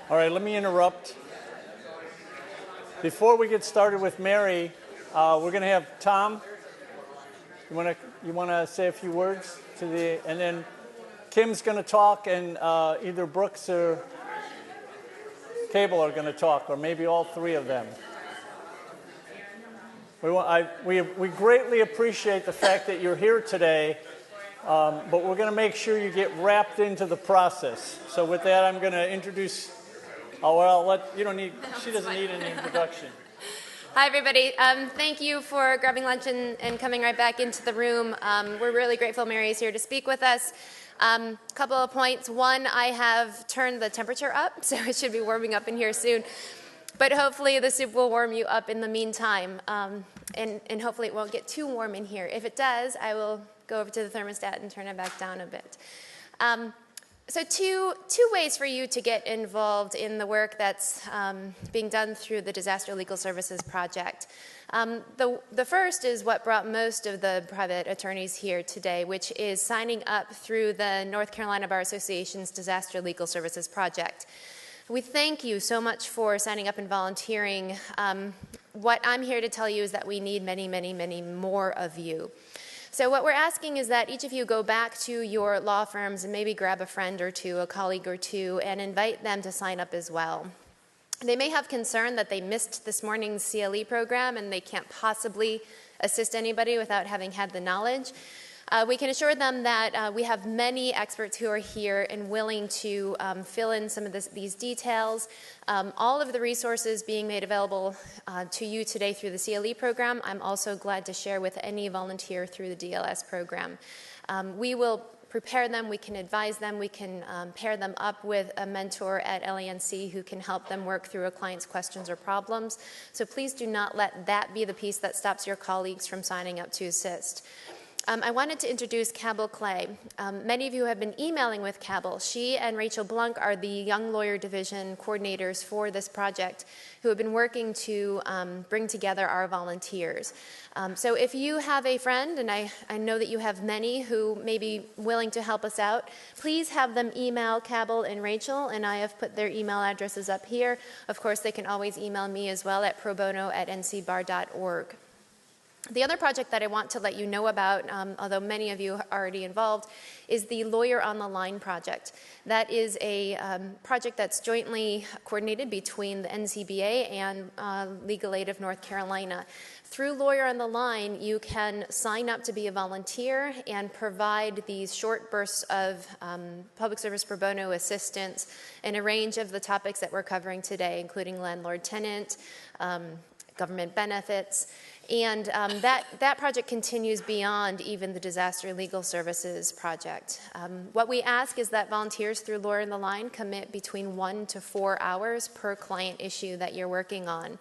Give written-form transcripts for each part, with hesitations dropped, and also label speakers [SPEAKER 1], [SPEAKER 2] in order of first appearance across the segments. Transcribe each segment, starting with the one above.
[SPEAKER 1] All right, let me interrupt. Before we get started with Mary, we're going to have Tom. You want to say a few words to and then Kim's going to talk, and either Brooks or Cable are going to talk, or maybe all three of them. We greatly appreciate the fact that you're here today, but we're going to make sure you get wrapped into the process. So with that, I'm going to introduce. Oh, well, she doesn't need any introduction.
[SPEAKER 2] Hi, everybody. Thank you for grabbing lunch and coming right back into the room. We're really grateful Mary is here to speak with us. Couple of points. One, I have turned the temperature up, so it should be warming up in here soon. But hopefully the soup will warm you up in the meantime, and hopefully it won't get too warm in here. If it does, I will go over to the thermostat and turn it back down a bit. So two ways for you to get involved in the work that's being done through the Disaster Legal Services Project. The first is what brought most of the private attorneys here today, which is signing up through the North Carolina Bar Association's Disaster Legal Services Project. We thank you so much for signing up and volunteering. What I'm here to tell you is that we need many, many, many more of you. So what we're asking is that each of you go back to your law firms and maybe grab a friend or two, a colleague or two, and invite them to sign up as well. They may have concern that they missed this morning's CLE program and they can't possibly assist anybody without having had the knowledge. We can assure them that we have many experts who are here and willing to fill in some of these details. All of the resources being made available to you today through the CLE program, I'm also glad to share with any volunteer through the DLS program. We will prepare them, we can advise them, we can pair them up with a mentor at LANC who can help them work through a client's questions or problems. So please do not let that be the piece that stops your colleagues from signing up to assist. I wanted to introduce Cabell Clay. Many of you have been emailing with Cabell. She and Rachel Blunk are the Young Lawyer Division coordinators for this project who have been working to bring together our volunteers. So if you have a friend, and I know that you have many who may be willing to help us out, please have them email Cabell and Rachel, and I have put their email addresses up here. Of course, they can always email me as well at probono@ncbar.org. The other project that I want to let you know about, although many of you are already involved, is the Lawyer on the Line project. That is a project that's jointly coordinated between the NCBA and Legal Aid of North Carolina. Through Lawyer on the Line, you can sign up to be a volunteer and provide these short bursts of public service pro bono assistance in a range of the topics that we're covering today, including landlord-tenant, government benefits. And that project continues beyond even the Disaster Legal Services Project. What we ask is that volunteers through Lawyer on the Line commit between 1 to 4 hours per client issue that you're working on.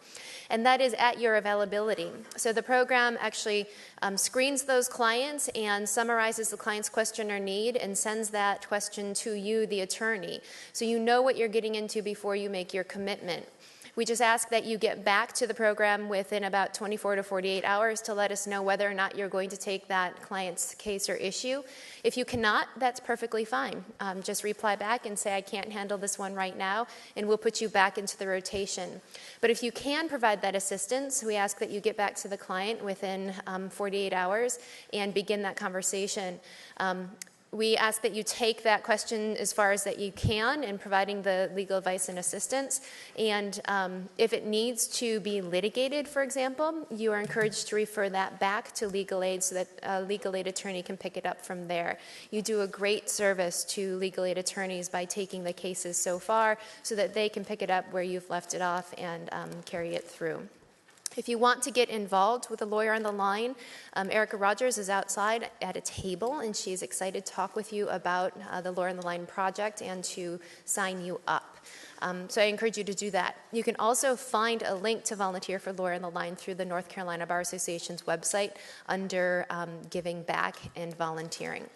[SPEAKER 2] And that is at your availability. So the program actually screens those clients and summarizes the client's question or need and sends that question to you, the attorney. So you know what you're getting into before you make your commitment. We just ask that you get back to the program within about 24 to 48 hours to let us know whether or not you're going to take that client's case or issue. If you cannot, that's perfectly fine. Just reply back and say, I can't handle this one right now, and we'll put you back into the rotation. But if you can provide that assistance, we ask that you get back to the client within 48 hours and begin that conversation. We ask that you take that question as far as that you can in providing the legal advice and assistance. And if it needs to be litigated, for example, you are encouraged to refer that back to legal aid so that a legal aid attorney can pick it up from there. You do a great service to legal aid attorneys by taking the cases so far so that they can pick it up where you've left it off and carry it through. If you want to get involved with a Lawyer on the Line, Erica Rogers is outside at a table, and she's excited to talk with you about the Lawyer on the Line project and to sign you up. So I encourage you to do that. You can also find a link to volunteer for Lawyer on the Line through the North Carolina Bar Association's website under Giving Back and Volunteering.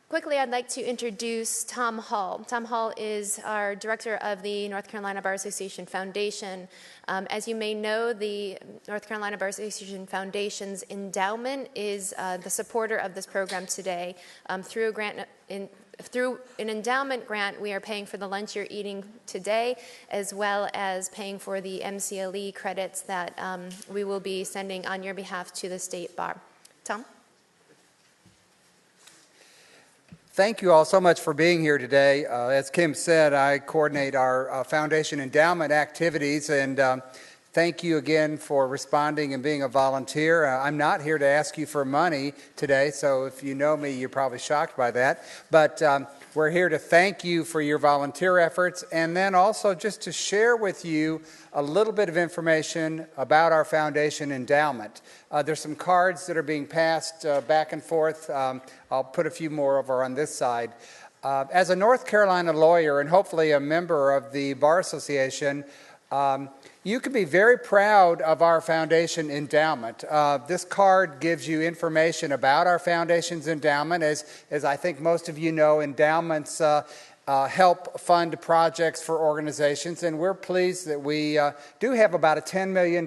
[SPEAKER 2] Quickly, I'd like to introduce Tom Hall. Tom Hall is our director of the North Carolina Bar Association Foundation. As you may know, the North Carolina Bar Association Foundation's endowment is the supporter of this program today through a grant through an endowment grant, we are paying for the lunch you're eating today, as well as paying for the MCLE credits that we will be sending on your behalf to the state bar. Tom?
[SPEAKER 3] Thank you all so much for being here today. As Kim said, I coordinate our foundation endowment activities, and thank you again for responding and being a volunteer. I'm not here to ask you for money today, so if you know me, you're probably shocked by that. But we're here to thank you for your volunteer efforts, and then also just to share with you a little bit of information about our foundation endowment. There's some cards that are being passed back and forth. I'll put a few more over on this side. As a North Carolina lawyer and hopefully a member of the Bar Association, you can be very proud of our foundation endowment. This card gives you information about our foundation's endowment. As I think most of you know, endowments help fund projects for organizations, and we're pleased that we do have about a $10 million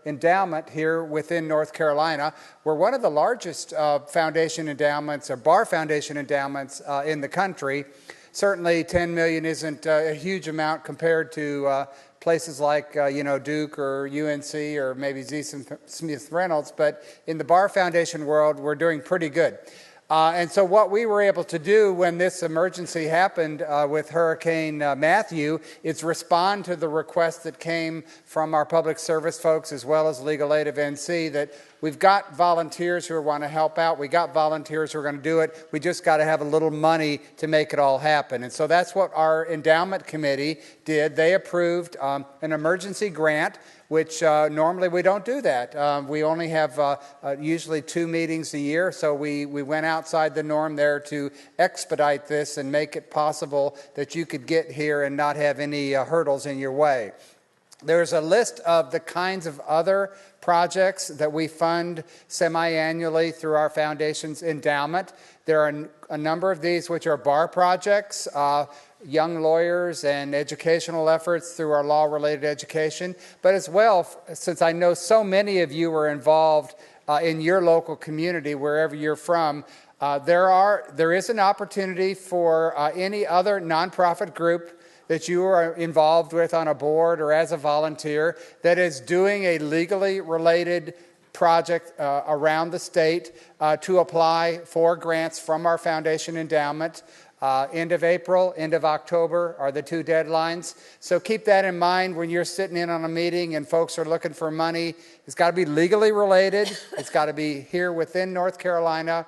[SPEAKER 3] endowment here within North Carolina. We're one of the largest foundation endowments, or bar foundation endowments in the country. Certainly $10 million isn't a huge amount compared to places like Duke or UNC or maybe Z. Smith Reynolds, but in the Bar Foundation world, we're doing pretty good. And so what we were able to do when this emergency happened with Hurricane Matthew is respond to the request that came from our public service folks as well as Legal Aid of NC that we've got volunteers who want to help out. We got volunteers who are going to do it. We just got to have a little money to make it all happen. And so that's what our endowment committee did. They approved an emergency grant, which normally we don't do that. We only have usually 2 meetings a year, so we went outside the norm there to expedite this and make it possible that you could get here and not have any hurdles in your way. There's a list of the kinds of other projects that we fund semi-annually through our foundation's endowment. There are a number of these which are bar projects, young lawyers and educational efforts through our law-related education. But as well, since I know so many of you are involved in your local community, wherever you're from, there is an opportunity for any other nonprofit group that you are involved with on a board or as a volunteer that is doing a legally related project around the state to apply for grants from our foundation endowment. End of April, end of October are the 2 deadlines. So keep that in mind when you're sitting in on a meeting and folks are looking for money. It's got to be legally related. It's got to be here within North Carolina.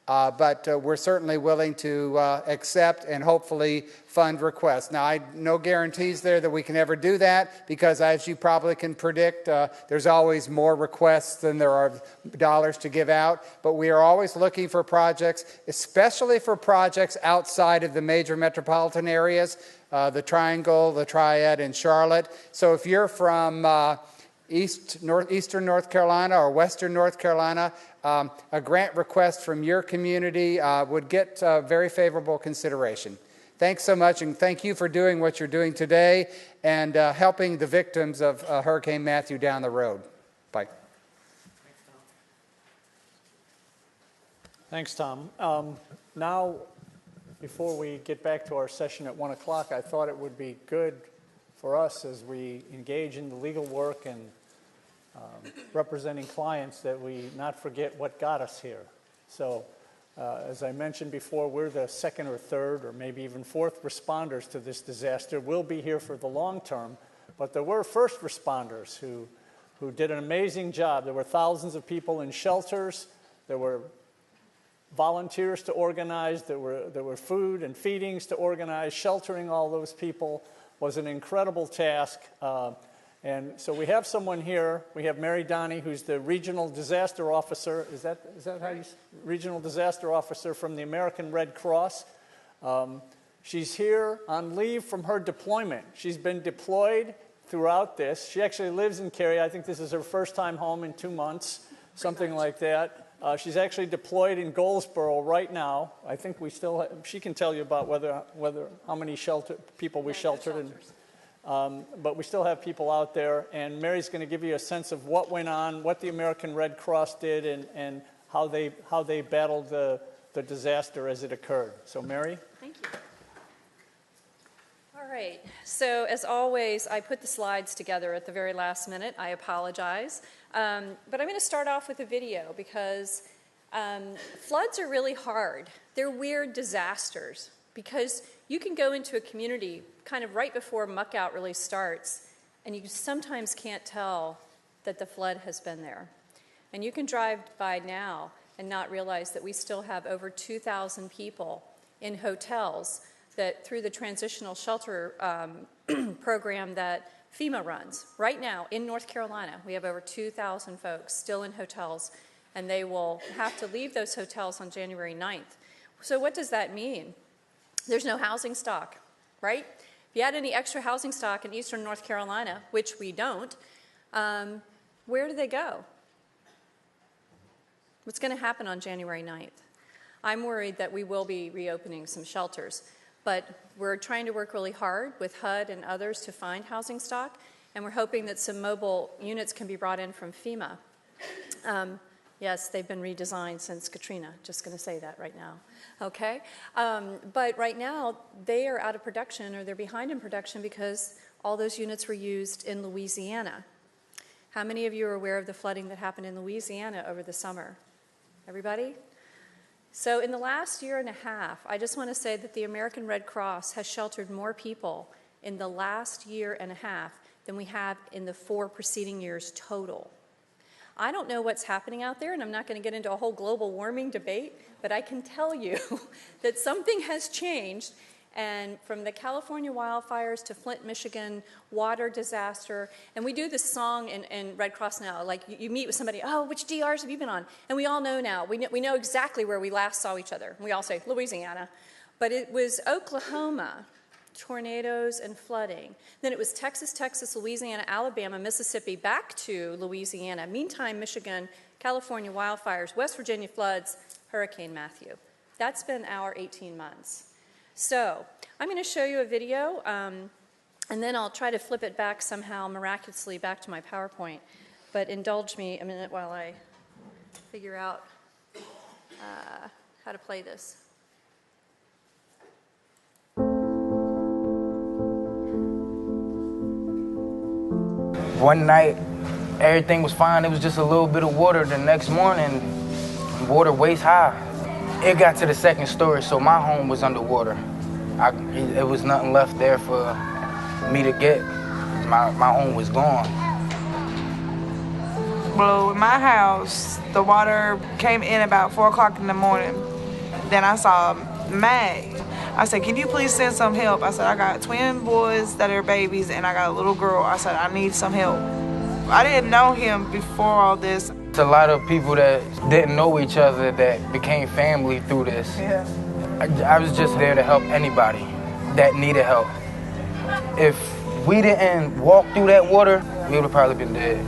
[SPEAKER 3] But we're certainly willing to accept and hopefully fund requests. Now, no guarantees there that we can ever do that because, as you probably can predict, there's always more requests than there are dollars to give out. But we are always looking for projects, especially for projects outside of the major metropolitan areas, the Triangle, the Triad, and Charlotte. So if you're from Eastern North Carolina or Western North Carolina, a grant request from your community would get very favorable consideration. Thanks so much, and thank you for doing what you're doing today and helping the victims of Hurricane Matthew down the road. Bye.
[SPEAKER 1] Thanks, Tom. Now, before we get back to our session at 1 o'clock, I thought it would be good for us as we engage in the legal work and representing clients that we not forget what got us here. So as I mentioned before, we're the second or third or maybe even fourth responders to this disaster. We'll be here for the long term, but there were first responders who did an amazing job. There were thousands of people in shelters. There were volunteers to organize. There were food and feedings to organize. Sheltering all those people was an incredible task. And so we have someone here. We have Mary Donny, who's the Regional Disaster Officer. Is that how you Regional Disaster Officer from the American Red Cross. She's here on leave from her deployment. She's been deployed throughout this. She actually lives in Cary. I think this is her first time home in 2 months, something like that. She's actually deployed in Goldsboro right now. I think we still she can tell you about how many people we sheltered. But we still have people out there, and Mary's going to give you a sense of what went on, what the American Red Cross did, and how they battled the the disaster as it occurred. So Mary?
[SPEAKER 4] Thank you. All right, so as always, I put the slides together at the very last minute. I apologize. But I'm going to start off with a video because floods are really hard. They're weird disasters because you can go into a community kind of right before muck out really starts, and you sometimes can't tell that the flood has been there. And you can drive by now and not realize that we still have over 2,000 people in hotels that through the transitional shelter program that FEMA runs. Right now in North Carolina, we have over 2,000 folks still in hotels, and they will have to leave those hotels on January 9th. So what does that mean? There's no housing stock, right? If you had any extra housing stock in eastern North Carolina, which we don't, where do they go? What's going to happen on January 9th? I'm worried that we will be reopening some shelters, but we're trying to work really hard with HUD and others to find housing stock, and we're hoping that some mobile units can be brought in from FEMA. Yes, they've been redesigned since Katrina, just going to say that right now, okay? But right now, they are out of production, or they're behind in production because all those units were used in Louisiana. How many of you are aware of the flooding that happened in Louisiana over the summer? Everybody? So in the last year and a half, I just want to say that the American Red Cross has sheltered more people in the last year and a half than we have in the 4 preceding years total. I don't know what's happening out there, and I'm not going to get into a whole global warming debate, but I can tell you that something has changed. And from the California wildfires to Flint, Michigan, water disaster, and we do this song in Red Cross now, like you meet with somebody, oh, which DRs have you been on? And we all know now, we know exactly where we last saw each other. We all say, Louisiana. But it was Oklahoma, tornadoes and flooding. Then it was Texas, Louisiana, Alabama, Mississippi, back to Louisiana. Meantime, Michigan, California wildfires, West Virginia floods, Hurricane Matthew. That's been our 18 months. So I'm going to show you a video, and then I'll try to flip it back somehow miraculously back to my PowerPoint. But indulge me a minute while I figure out how to play this.
[SPEAKER 5] One night, everything was fine. It was just a little bit of water. The next morning, water waist high. It got to the second story, so my home was underwater. It was nothing left there for me to get. My home was gone.
[SPEAKER 6] Well, in my house, the water came in about 4 o'clock in the morning. Then I saw Mag. I said, can you please send some help? I said, I got twin boys that are babies, and I got a little girl. I said, I need some help. I didn't know him before all this.
[SPEAKER 5] It's a lot of people that didn't know each other that became family through this.
[SPEAKER 6] Yeah.
[SPEAKER 5] I was just there to help anybody that needed help. If we didn't walk through that water, we would have probably been dead.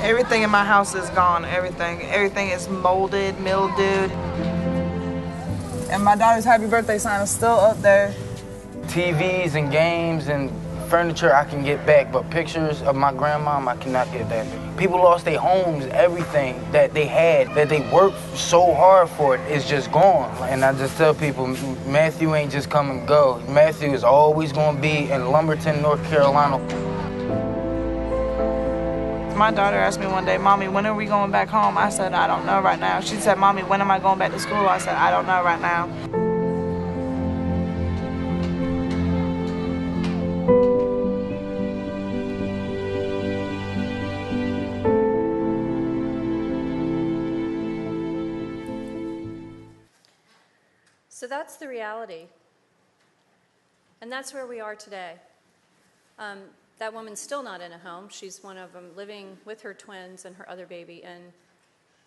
[SPEAKER 6] Everything in my house is gone, everything. Everything is molded, mildewed. And my daughter's happy birthday sign is still up there.
[SPEAKER 5] TVs and games and furniture I can get back, but pictures of my grandmom I cannot get back. People lost their homes, everything that they had, that they worked so hard for, is just gone. And I just tell people, Matthew ain't just come and go. Matthew is always going to be in Lumberton, North Carolina.
[SPEAKER 6] My daughter asked me one day, Mommy, when are we going back home? I said, I don't know right now. She said, Mommy, when am I going back to school? I said, I don't know right now.
[SPEAKER 4] So that's the reality. And that's where we are today. That woman's still not in a home. She's one of them living with her twins and her other baby in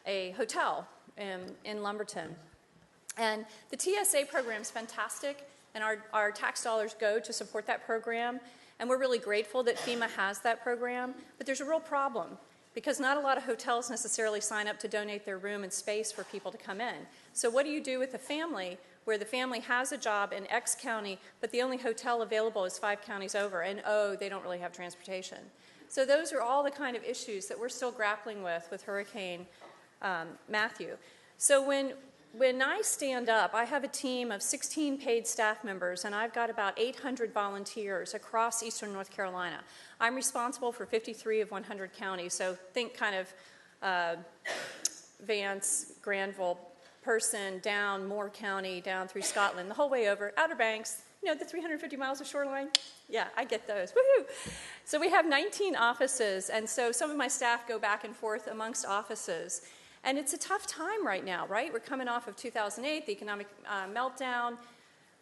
[SPEAKER 4] a hotel in Lumberton. And the TSA program is fantastic, and our tax dollars go to support that program. And we're really grateful that FEMA has that program. But there's a real problem, because not a lot of hotels necessarily sign up to donate their room and space for people to come in. So what do you do with a family where the family has a job in X county, but the only hotel available is 5 counties over, and oh, they don't really have transportation? So those are all the kind of issues that we're still grappling with Hurricane Matthew. So when I stand up, I have a team of 16 paid staff members, and I've got about 800 volunteers across eastern North Carolina. I'm responsible for 53 of 100 counties, so think kind of Vance, Granville, Person, down Moore County, down through Scotland, the whole way over, Outer Banks, you know, the 350 miles of shoreline. Yeah, I get those. Woohoo! So we have 19 offices, and so some of my staff go back and forth amongst offices. And it's a tough time right now, right? We're coming off of 2008, the economic meltdown,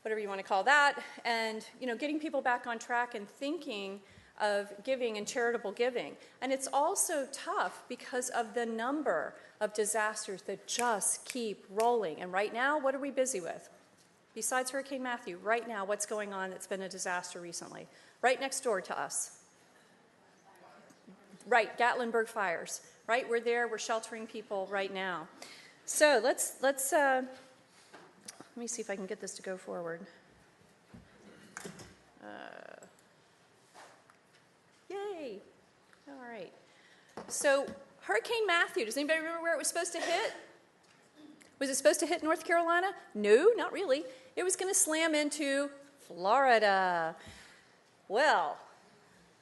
[SPEAKER 4] whatever you want to call that, and you know, getting people back on track and thinking of giving and charitable giving. And it's also tough because of the number of disasters that just keep rolling. And right now, what are we busy with? Besides Hurricane Matthew, right now, what's going on that's been a disaster recently? Right next door to us. Right, Gatlinburg fires. Right, we're there, we're sheltering people right now. So let me see if I can get this to go forward. Yay! All right. So Hurricane Matthew, does anybody remember where it was supposed to hit? Was it supposed to hit North Carolina? No, not really. It was going to slam into Florida. Well,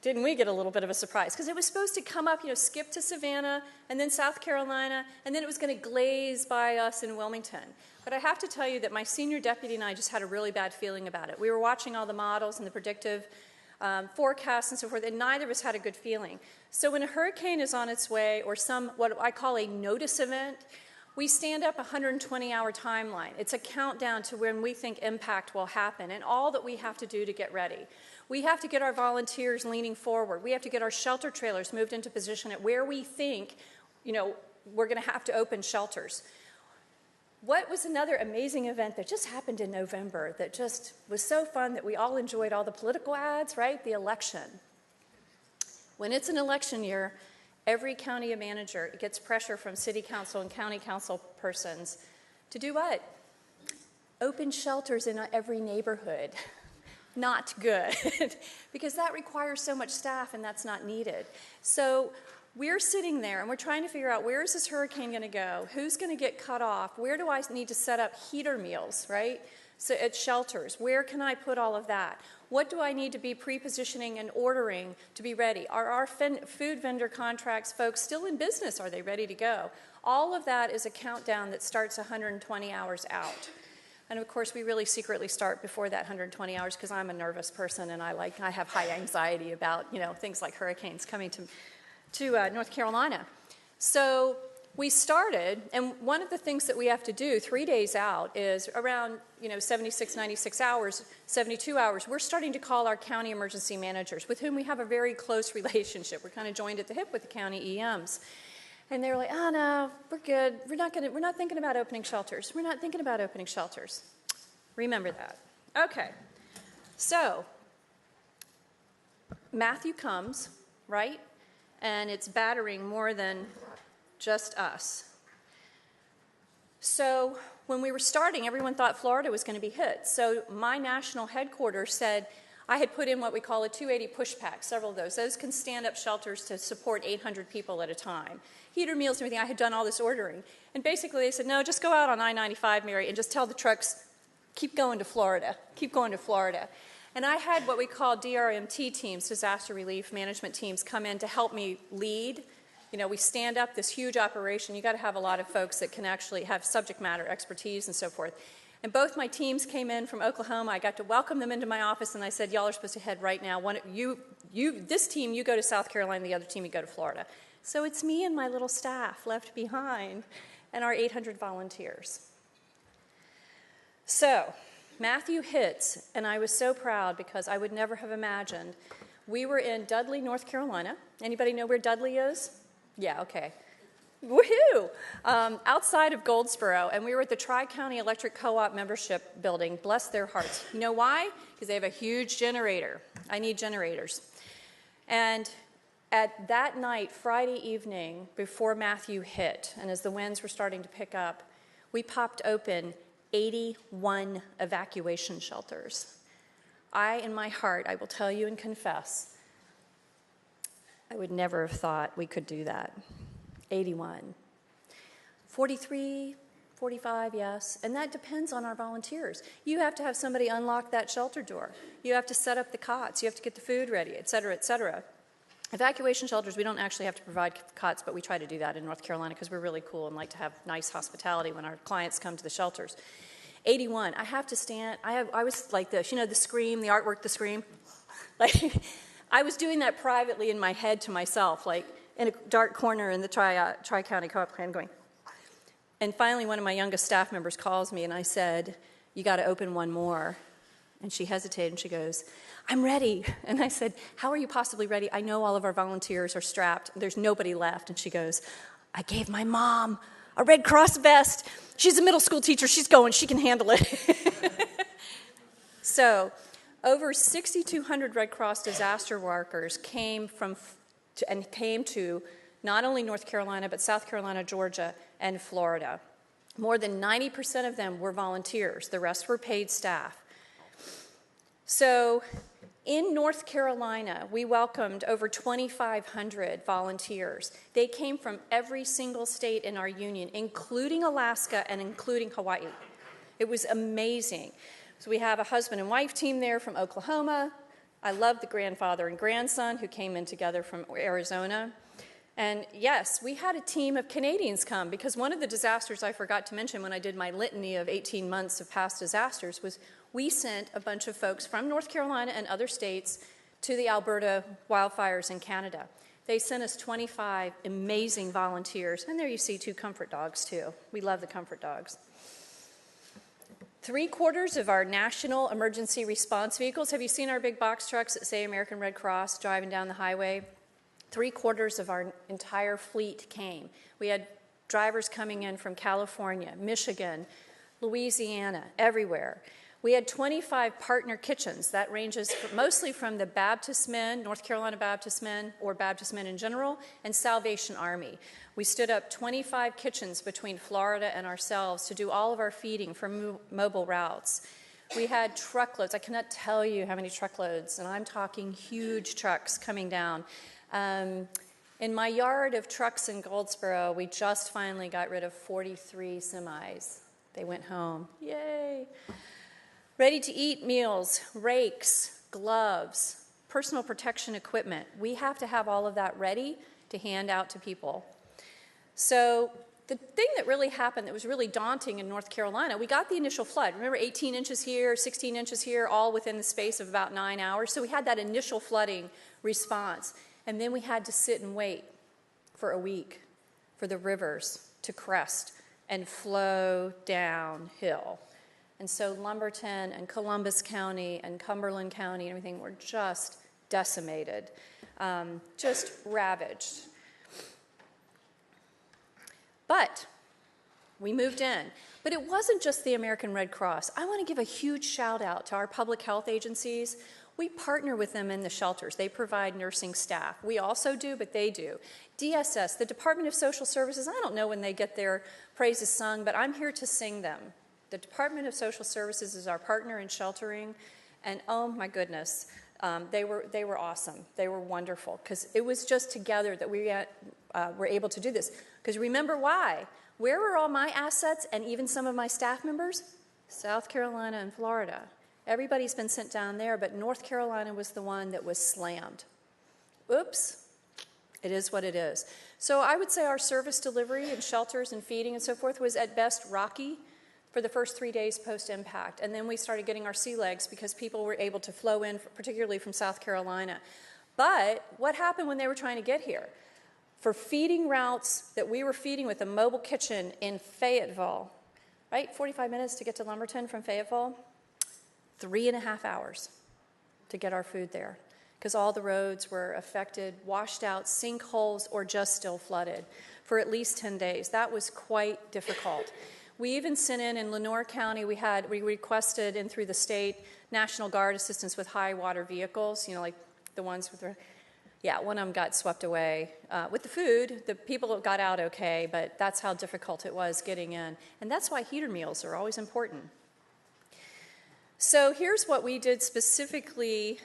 [SPEAKER 4] didn't we get a little bit of a surprise? Because it was supposed to come up, you know, skip to Savannah, and then South Carolina, and then it was going to glaze by us in Wilmington. But I have to tell you that my senior deputy and I just had a really bad feeling about it. We were watching all the models and the predictive forecasts and so forth, and neither of us had a good feeling. So when a hurricane is on its way, or what I call a notice event, we stand up a 120-hour timeline. It's a countdown to when we think impact will happen, and all that we have to do to get ready. We have to get our volunteers leaning forward. We have to get our shelter trailers moved into position at where we think, you know, we're going to have to open shelters. What was another amazing event that just happened in November that just was so fun that we all enjoyed all the political ads, right? The election. When it's an election year, every county manager gets pressure from city council and county council persons to do what? Open shelters in every neighborhood. Not good, because that requires so much staff and that's not needed. So we're sitting there and we're trying to figure out, where is this hurricane going to go? Who's going to get cut off? Where do I need to set up heater meals, right? So at shelters, where can I put all of that? What do I need to be pre-positioning and ordering to be ready? Are our food vendor contracts folks still in business? Are they ready to go? All of that is a countdown that starts 120 hours out. And of course, we really secretly start before that 120 hours because I'm a nervous person and I have high anxiety about, you know, things like hurricanes coming to North Carolina. So we started, and one of the things that we have to do 3 days out is around, you know, 76, 96 hours, 72 hours, we're starting to call our county emergency managers with whom we have a very close relationship. We're kind of joined at the hip with the county EMs. And they were like, oh no, we're good. We're not thinking about opening shelters. We're not thinking about opening shelters. Remember that. Okay. So Matthew comes, right? And it's battering more than just us. So when we were starting, everyone thought Florida was going to be hit. So my national headquarters said, I had put in what we call a 280 push pack, several of those. Those can stand up shelters to support 800 people at a time. Heater meals and everything, I had done all this ordering. And basically they said, no, just go out on I-95, Mary, and just tell the trucks, keep going to Florida, keep going to Florida. And I had what we call DRMT teams, disaster relief management teams, come in to help me lead. You know, we stand up this huge operation. You got to have a lot of folks that can actually have subject matter expertise and so forth. And both my teams came in from Oklahoma. I got to welcome them into my office, and I said, y'all are supposed to head right now. This team, you go to South Carolina, the other team, you go to Florida. So it's me and my little staff left behind and our 800 volunteers. So Matthew hits, and I was so proud because I would never have imagined. We were in Dudley, North Carolina. Anybody know where Dudley is? Yeah, okay. Woohoo! Outside of Goldsboro, and we were at the Tri-County Electric Co-op membership building. Bless their hearts. You know why? Because they have a huge generator. I need generators. And at that night, Friday evening, before Matthew hit, and as the winds were starting to pick up, we popped open 81 evacuation shelters. In my heart, I will tell you and confess, I would never have thought we could do that. 81. 43, 45, yes. And that depends on our volunteers. You have to have somebody unlock that shelter door. You have to set up the cots. You have to get the food ready, et cetera, et cetera. Evacuation shelters, we don't actually have to provide cots, but we try to do that in North Carolina because we're really cool and like to have nice hospitality when our clients come to the shelters. 81, I have to stand, I was like this, you know, the scream, the artwork, the scream. Like, I was doing that privately in my head to myself, like in a dark corner in the Tri-County Co-op plan going. And finally, one of my youngest staff members calls me and I said, you got to open one more. And she hesitated and she goes, I'm ready. And I said, how are you possibly ready? I know all of our volunteers are strapped. There's nobody left. And she goes, I gave my mom a Red Cross vest. She's a middle school teacher. She's going. She can handle it. So over 6,200 Red Cross disaster workers came to not only North Carolina, but South Carolina, Georgia, and Florida. More than 90% of them were volunteers. The rest were paid staff. So in North Carolina, we welcomed over 2,500 volunteers. They came from every single state in our union, including Alaska and including Hawaii. It was amazing. So we have a husband and wife team there from Oklahoma. I love the grandfather and grandson who came in together from Arizona. And yes, we had a team of Canadians come because one of the disasters I forgot to mention when I did my litany of 18 months of past disasters was we sent a bunch of folks from North Carolina and other states to the Alberta wildfires in Canada. They sent us 25 amazing volunteers, and there you see 2 comfort dogs too. We love the comfort dogs. 3/4 of our national emergency response vehicles, have you seen our big box trucks that say American Red Cross driving down the highway? 3/4 of our entire fleet came. We had drivers coming in from California, Michigan, Louisiana, everywhere. We had 25 partner kitchens. That ranges mostly from the Baptist Men, North Carolina Baptist Men, or Baptist Men in general, and Salvation Army. We stood up 25 kitchens between Florida and ourselves to do all of our feeding for mobile routes. We had truckloads. I cannot tell you how many truckloads, and I'm talking huge trucks coming down. In my yard of trucks in Goldsboro, we just finally got rid of 43 semis. They went home. Yay! Ready-to-eat meals, rakes, gloves, personal protection equipment. We have to have all of that ready to hand out to people. So the thing that really happened that was really daunting in North Carolina, we got the initial flood. Remember, 18 inches here, 16 inches here, all within the space of about 9 hours. So we had that initial flooding response. And then we had to sit and wait for a week for the rivers to crest and flow downhill. And so Lumberton and Columbus County and Cumberland County and everything were just decimated, just ravaged. But we moved in. But it wasn't just the American Red Cross. I want to give a huge shout out to our public health agencies. We partner with them in the shelters. They provide nursing staff. We also do, but they do. DSS, the Department of Social Services, I don't know when they get their praises sung, but I'm here to sing them. The Department of Social Services is our partner in sheltering, and oh my goodness, they were awesome. They were wonderful, because it was just together that we were able to do this. Because remember why? Where were all my assets and even some of my staff members? South Carolina and Florida. Everybody's been sent down there, but North Carolina was the one that was slammed. Oops, it is what it is. So I would say our service delivery and shelters and feeding and so forth was at best rocky for the first 3 days post-impact. And then we started getting our sea legs because people were able to flow in, particularly from South Carolina. But what happened when they were trying to get here? For feeding routes that we were feeding with a mobile kitchen in Fayetteville, right? 45 minutes to get to Lumberton from Fayetteville. 3.5 hours to get our food there because all the roads were affected, washed out, sinkholes, or just still flooded for at least 10 days. That was quite difficult. We even sent in Lenoir County, we requested in through the state National Guard assistance with high water vehicles, you know, like the ones with the, one of them got swept away. With the food, the people got out okay, but that's how difficult it was getting in. And that's why heater meals are always important. So here's what we did specifically.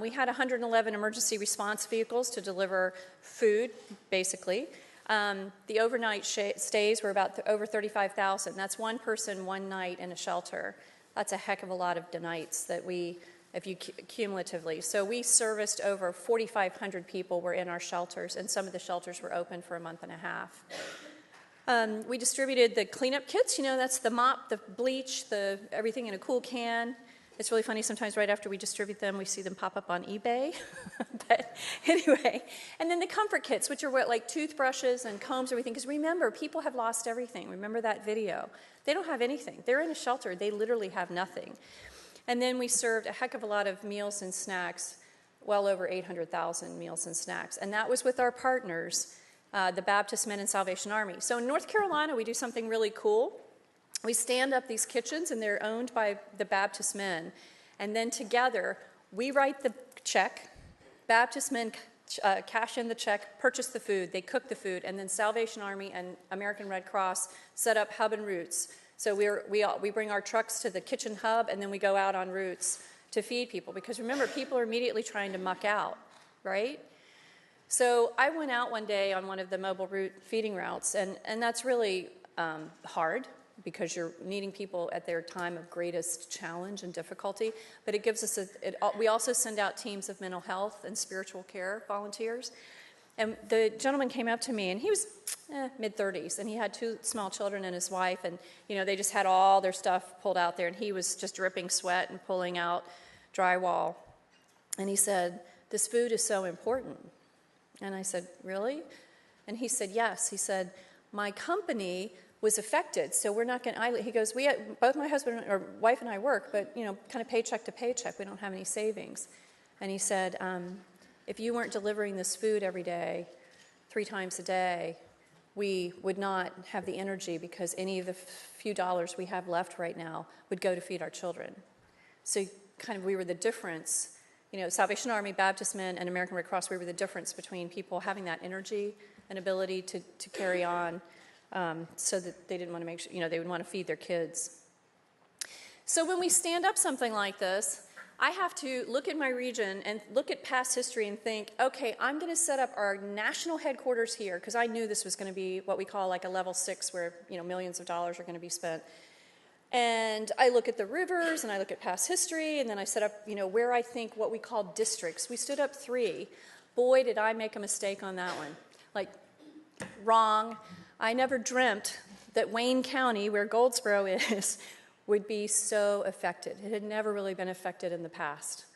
[SPEAKER 4] We had 111 emergency response vehicles to deliver food, basically. The overnight stays were about over 35,000. That's one person, one night in a shelter. That's a heck of a lot of nights that if you cumulatively. So we serviced over 4,500 people were in our shelters, and some of the shelters were open for a month and a half. We distributed the cleanup kits. That's the mop, the bleach, everything in a cool can. It's really funny, sometimes right after we distribute them, we see them pop up on eBay. But anyway, and then the comfort kits, which are like toothbrushes and combs, everything. Because remember, people have lost everything. Remember that video. They don't have anything. They're in a shelter. They literally have nothing. And then we served a heck of a lot of meals and snacks, well over 800,000 meals and snacks. And that was with our partners, the Baptist Men and Salvation Army. So in North Carolina, we do something really cool. We stand up these kitchens, and they're owned by the Baptist Men. And then together, we write the check. Baptist Men cash in the check, purchase the food, they cook the food, and then Salvation Army and American Red Cross set up hub and routes. So we bring our trucks to the kitchen hub, and then we go out on routes to feed people. Because remember, people are immediately trying to muck out, right? So I went out one day on one of the mobile route feeding routes, and that's really hard, because you're meeting people at their time of greatest challenge and difficulty. But it gives us we also send out teams of mental health and spiritual care volunteers. And the gentleman came up to me, and he was mid-30s, and he had 2 small children and his wife, and they just had all their stuff pulled out there, and he was just dripping sweat and pulling out drywall. And he said, "This food is so important." And I said, "Really?" And he said, "Yes." He said, "My company was affected, so we're not going to," he goes, both my husband or wife and I work, but, kind of paycheck to paycheck. We don't have any savings. And he said, "If you weren't delivering this food every day, 3 times a day, we would not have the energy, because any of the few dollars we have left right now would go to feed our children." So kind of we were the difference. Salvation Army, Baptist Men, and American Red Cross, we were the difference between people having that energy and ability to carry on. So that they didn't want to make sure, they would want to feed their kids. So when we stand up something like this, I have to look at my region and look at past history and think, okay, I'm going to set up our national headquarters here, because I knew this was going to be what we call like a level 6, where millions of dollars are going to be spent. And I look at the rivers, and I look at past history, and then I set up, where I think what we call districts. We stood up 3. Boy, did I make a mistake on that one. Like, wrong. I never dreamt that Wayne County, where Goldsboro is, would be so affected. It had never really been affected in the past.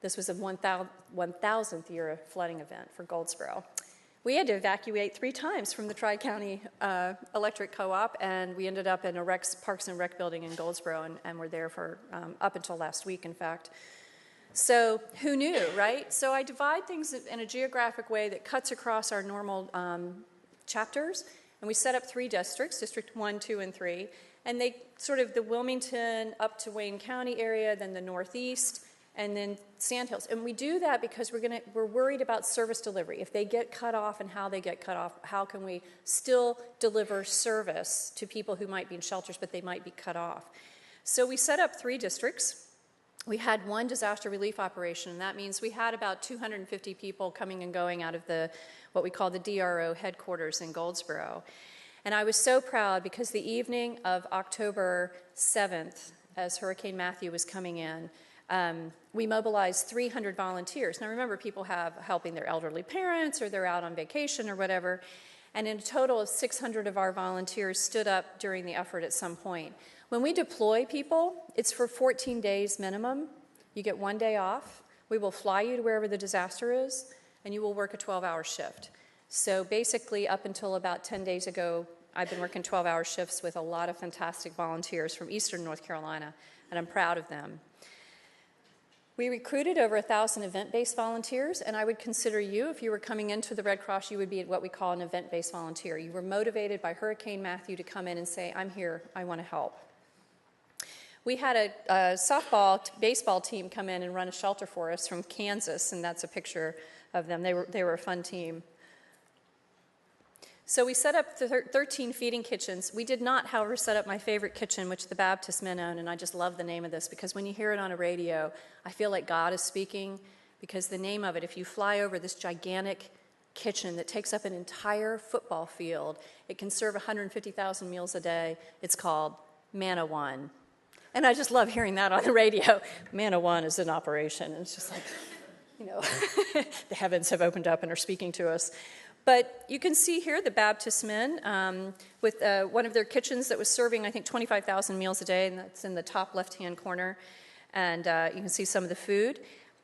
[SPEAKER 4] This was a 1,000th year flooding event for Goldsboro. We had to evacuate 3 times from the Tri-County Electric Co-op, and we ended up in a Parks and Rec building in Goldsboro, and were there for up until last week, in fact. So who knew, right? So I divide things in a geographic way that cuts across our normal chapters. And we set up 3 districts, District 1, 2, and 3. And they sort of the Wilmington up to Wayne County area, then the Northeast, and then Sandhills. And we do that because we're worried about service delivery. If they get cut off and how they get cut off, how can we still deliver service to people who might be in shelters, but they might be cut off? So we set up 3 districts. We had 1 disaster relief operation, and that means we had about 250 people coming and going out of what we call the DRO headquarters in Goldsboro. And I was so proud, because the evening of October 7th, as Hurricane Matthew was coming in, we mobilized 300 volunteers. Now remember, people have helping their elderly parents, or they're out on vacation or whatever, and in a total of 600 of our volunteers stood up during the effort at some point. When we deploy people, it's for 14 days minimum. You get 1 day off. We will fly you to wherever the disaster is, and you will work a 12-hour shift. So basically, up until about 10 days ago, I've been working 12-hour shifts with a lot of fantastic volunteers from eastern North Carolina, and I'm proud of them. We recruited over 1,000 event-based volunteers, and I would consider you, if you were coming into the Red Cross, you would be what we call an event-based volunteer. You were motivated by Hurricane Matthew to come in and say, "I'm here, I want to help." We had a softball, baseball team come in and run a shelter for us from Kansas, and that's a picture of them. They were a fun team. So we set up 13 feeding kitchens. We did not, however, set up my favorite kitchen, which the Baptist men own, and I just love the name of this because when you hear it on a radio, I feel like God is speaking because the name of it, if you fly over this gigantic kitchen that takes up an entire football field, it can serve 150,000 meals a day. It's called Manna One. And I just love hearing that on the radio. Manna One is in operation. And it's just like, you know, the heavens have opened up and are speaking to us. But you can see here the Baptist men with one of their kitchens that was serving, I think, 25,000 meals a day, and that's in the top left-hand corner. And you can see some of the food.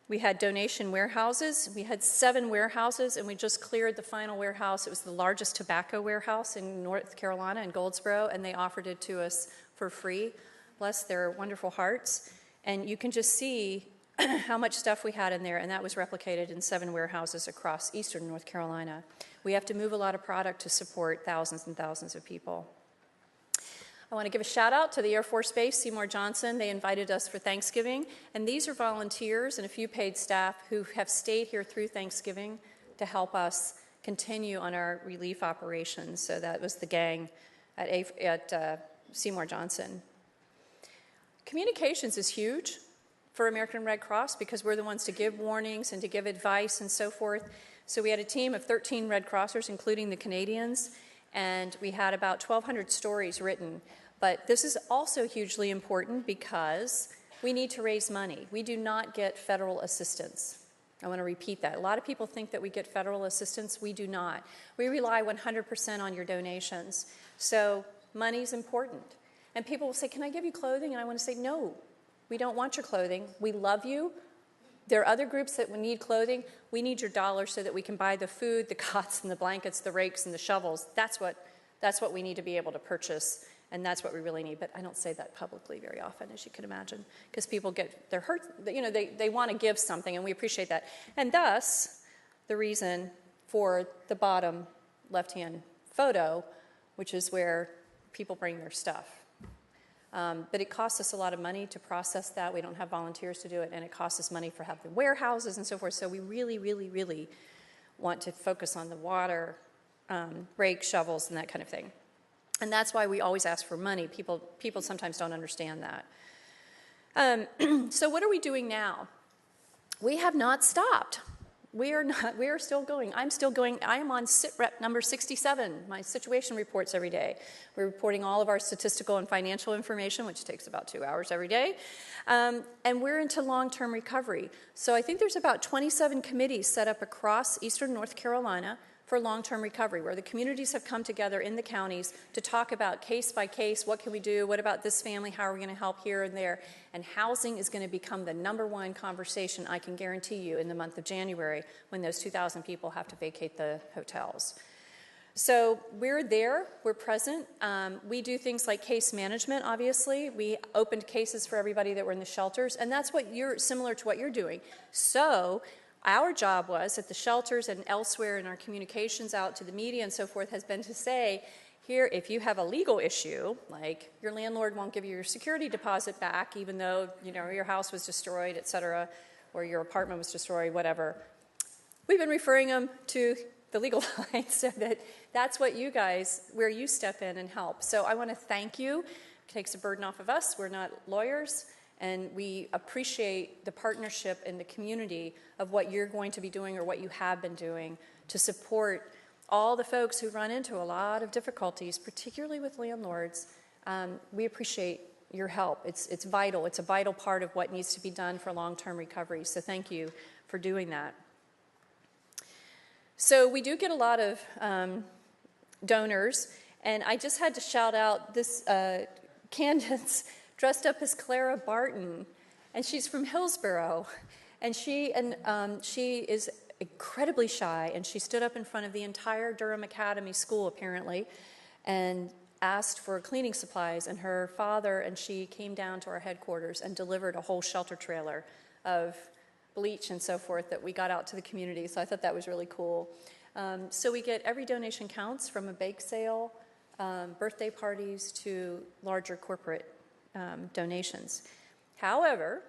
[SPEAKER 4] We had donation warehouses. We had 7 warehouses, and we just cleared the final warehouse. It was the largest tobacco warehouse in North Carolina, in Goldsboro, and they offered it to us for free. Bless their wonderful hearts. And you can just see how much stuff we had in there, and that was replicated in 7 warehouses across eastern North Carolina. We have to move a lot of product to support thousands and thousands of people. I want to give a shout out to the Air Force Base, Seymour Johnson. They invited us for Thanksgiving, and these are volunteers and a few paid staff who have stayed here through Thanksgiving to help us continue on our relief operations. So that was the gang at Seymour Johnson. Communications is huge for American Red Cross because we're the ones to give warnings and to give advice and so forth. So we had a team of 13 Red Crossers, including the Canadians, and we had about 1,200 stories written. But this is also hugely important because we need to raise money. We do not get federal assistance. I want to repeat that. A lot of people think that we get federal assistance. We do not. We rely 100% on your donations. So money's important. And people will say, can I give you clothing? And I want to say, no, we don't want your clothing. We love you. There are other groups that need clothing. We need your dollars so that we can buy the food, the cots and the blankets, the rakes and the shovels. That's what we need to be able to purchase, and that's what we really need. But I don't say that publicly very often, as you can imagine, because people they're hurt. You know, they want to give something, and we appreciate that. And thus, the reason for the bottom left-hand photo, which is where people bring their stuff. But it costs us a lot of money to process that. We don't have volunteers to do it, and it costs us money for having warehouses and so forth. So we really, really, really want to focus on the water, rake, shovels, and that kind of thing. And that's why we always ask for money. People sometimes don't understand that. So what are we doing now? We have not stopped. We are still going. I'm still going. I am on SITREP number 67, my situation reports every day. We're reporting all of our statistical and financial information, which takes about 2 hours every day. And we're into long-term recovery. So I think there's about 27 committees set up across eastern North Carolina for long-term recovery, where the communities have come together in the counties to talk about case by case, what can we do, what about this family, how are we going to help here and there, and housing is going to become the #1 conversation, I can guarantee you, in the month of January when those 2,000 people have to vacate the hotels. So we're there, we're present. We do things like case management, obviously. We opened cases for everybody that were in the shelters, and that's similar to what you're doing. So our job was at the shelters and elsewhere in our communications out to the media and so forth has been to say, here, if you have a legal issue, like your landlord won't give you your security deposit back, even though your house was destroyed, et cetera, or your apartment was destroyed, whatever, we've been referring them to the legal line so that's what you guys, where you step in and help. So I want to thank you. It takes a burden off of us. We're not lawyers. And we appreciate the partnership in the community of what you're going to be doing or what you have been doing to support all the folks who run into a lot of difficulties, particularly with landlords. We appreciate your help. It's vital. It's a vital part of what needs to be done for long-term recovery. So thank you for doing that. So we do get a lot of donors, and I just had to shout out this Candace dressed up as Clara Barton, and she's from Hillsborough, and she is incredibly shy, and she stood up in front of the entire Durham Academy School, apparently, and asked for cleaning supplies, and her father and she came down to our headquarters and delivered a whole shelter trailer of bleach and so forth that we got out to the community, so I thought that was really cool. So we get every donation counts, from a bake sale, birthday parties, to larger corporate donations. However,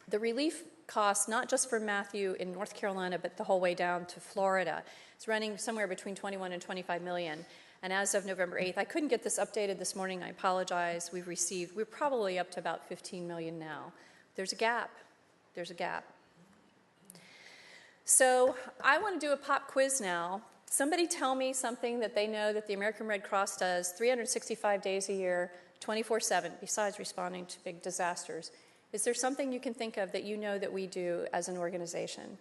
[SPEAKER 4] the relief costs, not just for Matthew in North Carolina, but the whole way down to Florida. It's running somewhere between 21 and 25 million. And as of November 8th, I couldn't get this updated this morning. I apologize. We're probably up to about 15 million now. There's a gap. There's a gap. So I want to do a pop quiz now. Somebody tell me something that they know that the American Red Cross does 365 days a year, 24/7, besides responding to big disasters. Is there something you can think of that you know that we do as an organization?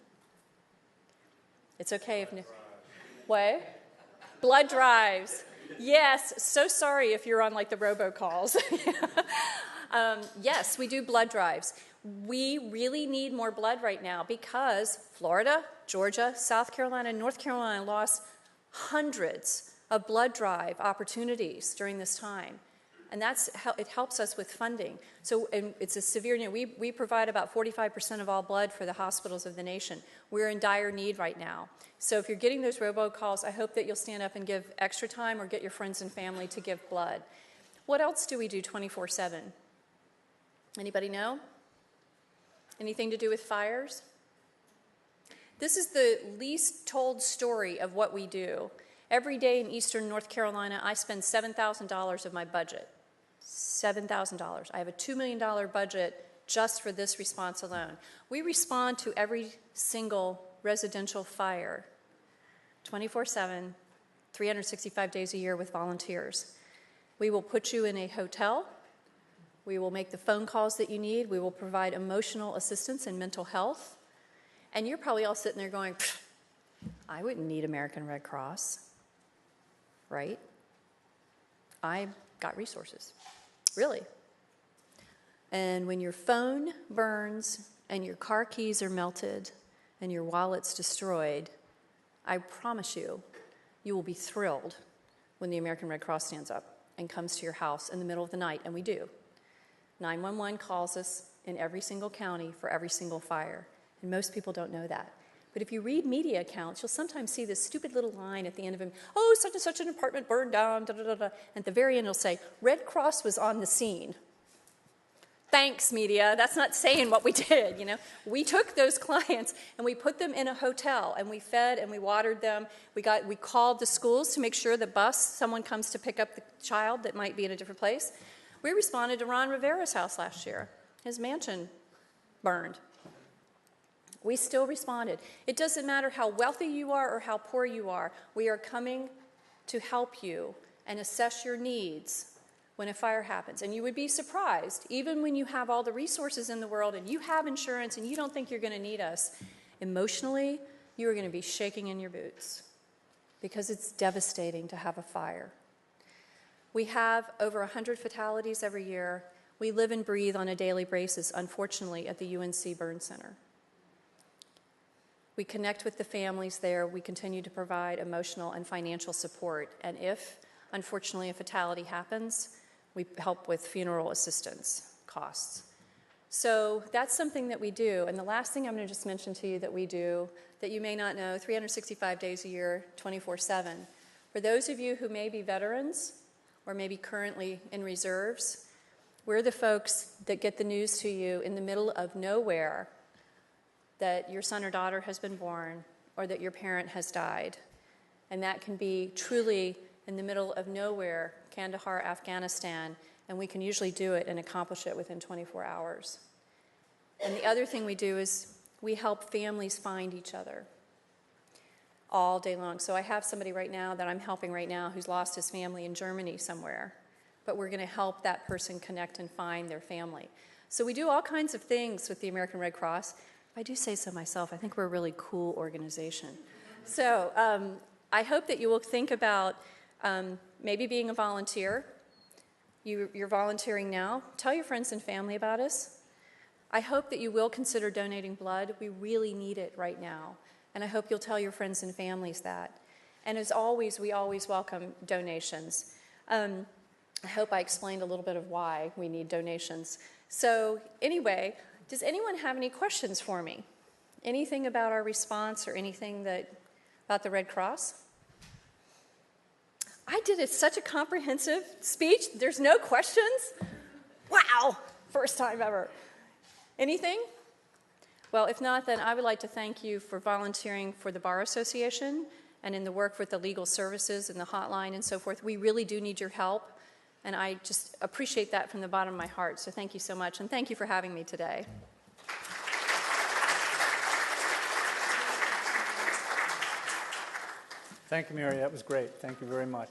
[SPEAKER 4] It's okay if... What? Blood drives. Yes, so sorry if you're on like the robocalls. Yes, we do blood drives. We really need more blood right now because Florida, Georgia, South Carolina, and North Carolina lost hundreds of blood drive opportunities during this time. And it helps us with funding. So and it's a severe need. We provide about 45% of all blood for the hospitals of the nation. We're in dire need right now. So if you're getting those robocalls, I hope that you'll stand up and give extra time or get your friends and family to give blood. What else do we do 24/7? Anybody know? Anything to do with fires? This is the least told story of what we do. Every day in eastern North Carolina, I spend $7,000 of my budget. $7,000. I have a $2 million budget just for this response alone. We respond to every single residential fire 24/7, 365 days a year with volunteers. We will put you in a hotel. We will make the phone calls that you need. We will provide emotional assistance and mental health. And you're probably all sitting there going, I wouldn't need American Red Cross, right? I've got resources, really. And when your phone burns and your car keys are melted and your wallet's destroyed, I promise you, you will be thrilled when the American Red Cross stands up and comes to your house in the middle of the night, and we do. 911 calls us in every single county for every single fire, and most people don't know that. But if you read media accounts, you'll sometimes see this stupid little line at the end of them, oh, such and such an apartment burned down, da da da da. And at the very end, it'll say, Red Cross was on the scene. Thanks, media. That's not saying what we did, you know. We took those clients and we put them in a hotel and we fed and we watered them. We called the schools to make sure someone comes to pick up the child that might be in a different place. We responded to Ron Rivera's house last year. His mansion burned. We still responded. It doesn't matter how wealthy you are or how poor you are. We are coming to help you and assess your needs when a fire happens. And you would be surprised, even when you have all the resources in the world and you have insurance and you don't think you're going to need us, emotionally, you are going to be shaking in your boots because it's devastating to have a fire. We have over 100 fatalities every year. We live and breathe on a daily basis, unfortunately, at the UNC Burn Center. We connect with the families there. We continue to provide emotional and financial support. And if, unfortunately, a fatality happens, we help with funeral assistance costs. So that's something that we do. And the last thing I'm going to just mention to you that we do that you may not know, 365 days a year, 24/7. For those of you who may be veterans or maybe currently in reserves, we're the folks that get the news to you in the middle of nowhere that your son or daughter has been born or that your parent has died. And that can be truly in the middle of nowhere, Kandahar, Afghanistan, and we can usually do it and accomplish it within 24 hours. And the other thing we do is we help families find each other all day long. So I have somebody right now that I'm helping right now who's lost his family in Germany somewhere, but we're going to help that person connect and find their family. So we do all kinds of things with the American Red Cross. If I do say so myself, I think we're a really cool organization. So I hope that you will think about maybe being a volunteer. You're volunteering now. Tell your friends and family about us. I hope that you will consider donating blood. We really need it right now. And I hope you'll tell your friends and families that. And as always, we always welcome donations. I hope I explained a little bit of why we need donations. So anyway, does anyone have any questions for me? Anything about our response or anything about the Red Cross? I did such a comprehensive speech. There's no questions? Wow, first time ever. Anything? Well, if not, then I would like to thank you for volunteering for the Bar Association and in the work with the legal services and the hotline and so forth. We really do need your help, and I just appreciate that from the bottom of my heart. So thank you so much, and thank you for having me today.
[SPEAKER 1] Thank you, Mary. That was great. Thank you very much.